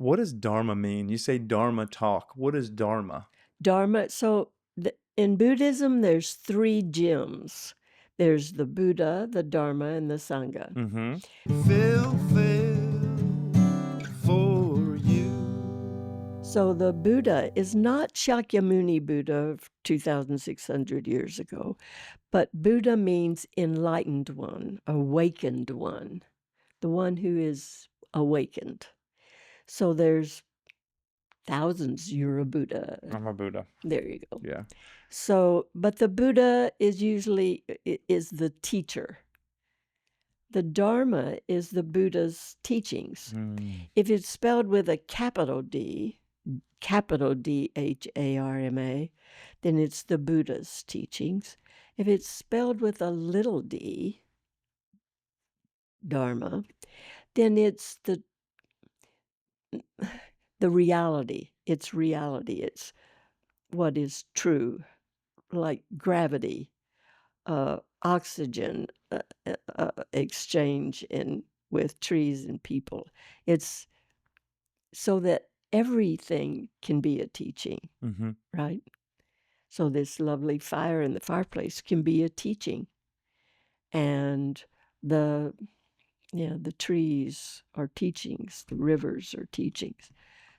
What does Dharma mean? You say Dharma talk. What is Dharma? Dharma, so in Buddhism, there's 3 gems. There's the Buddha, the Dharma, and the Sangha. Mm-hmm. Phil for you. So the Buddha is not Shakyamuni Buddha of 2,600 years ago, but Buddha means enlightened one, awakened one, the one who is awakened. So there's thousands, you're a Buddha. I'm a Buddha. There you go. Yeah. So, but the Buddha is usually is the teacher. The Dharma is the Buddha's teachings. If it's spelled with a capital D, capital Dharma, then it's the Buddha's teachings. If it's spelled with a little d, Dharma, then it's the reality. It's reality. It's what is true, like gravity, oxygen exchange with trees and people. It's so that everything can be a teaching, right? So this lovely fire in the fireplace can be a teaching, and the trees are teachings, the rivers are teachings.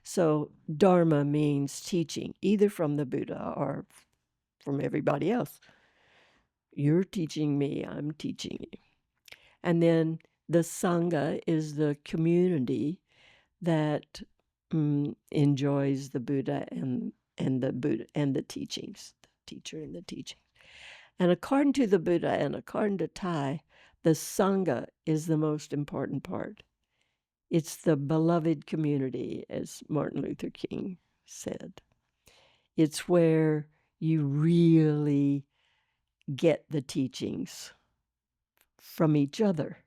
So Dharma means teaching, either from the Buddha or from everybody else. You're teaching me, I'm teaching you. And then the Sangha is the community that enjoys the Buddha and the teachings, the teacher and the teaching. And according to the Buddha and according to Thai, the Sangha is the most important part. It's the beloved community, as Martin Luther King said. It's where you really get the teachings from each other,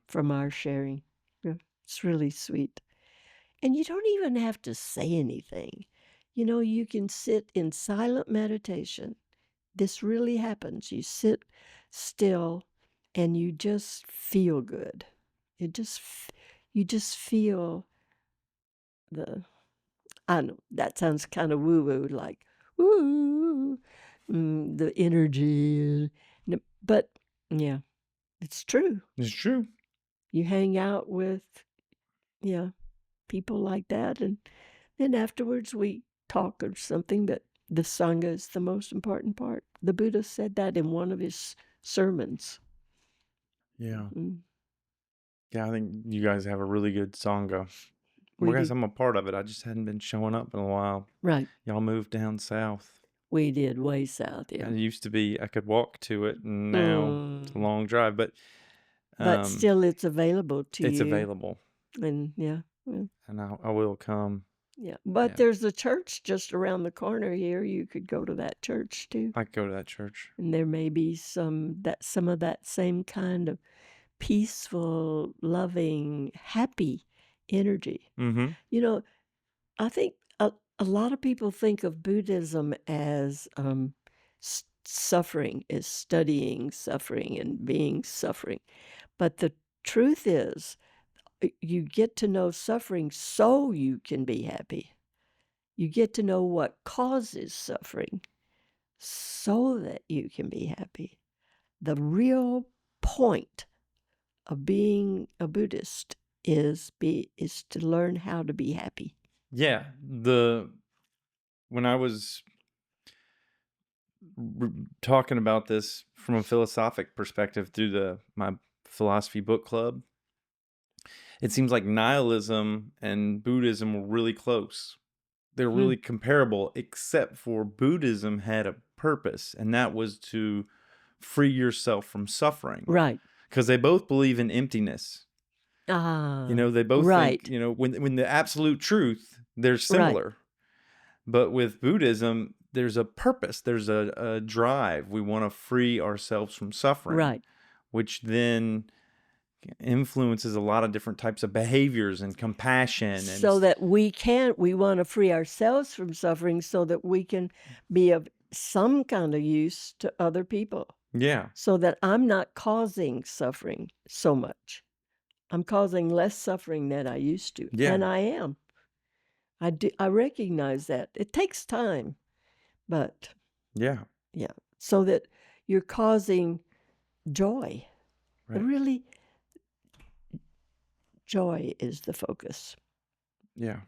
from our sharing. It's really sweet. And you don't even have to say anything. You know, you can sit in silent meditation. This really happens. You sit still and you just feel good. You just feel I know that sounds kind of woo-woo, like, woo, the energy. But yeah, it's true. It's true. You hang out with, people like that, and then afterwards we talk or something, but the Sangha is the most important part. The Buddha said that in one of his sermons. Yeah. Yeah, I think you guys have a really good Sangha. I guess I'm a part of it. I just hadn't been showing up in a while. Right. Y'all moved down south. We did, way south, yeah. And it used to be I could walk to it, and now it's a long drive. But still, it's available to you. It's available. And and I will come. Yeah, but there's a church just around the corner here. You could go to that church too. I could go to that church. And there may be some of that same kind of peaceful, loving, happy energy. Mm-hmm. You know, I think a lot of people think of Buddhism as suffering, as studying suffering and being suffering. But the truth is, you get to know suffering so you can be happy. You get to know what causes suffering so that you can be happy. The real point of being a Buddhist is to learn how to be happy. Yeah, when I was talking about this from a philosophic perspective through my philosophy book club, it seems like nihilism and Buddhism were really close. They're really comparable, except for Buddhism had a purpose, and that was to free yourself from suffering. Right. Because they both believe in emptiness. They both think, when the absolute truth, they're similar. Right. But with Buddhism, there's a purpose. There's a drive. We want to free ourselves from suffering. Right. Which then influences a lot of different types of behaviors and compassion. So that we want to free ourselves from suffering so that we can be of some kind of use to other people. Yeah. So that I'm not causing suffering so much. I'm causing less suffering than I used to. Yeah. And I am. I recognize that. It takes time, but Yeah. yeah, so that you're causing joy. Right. Really, joy is the focus. Yeah.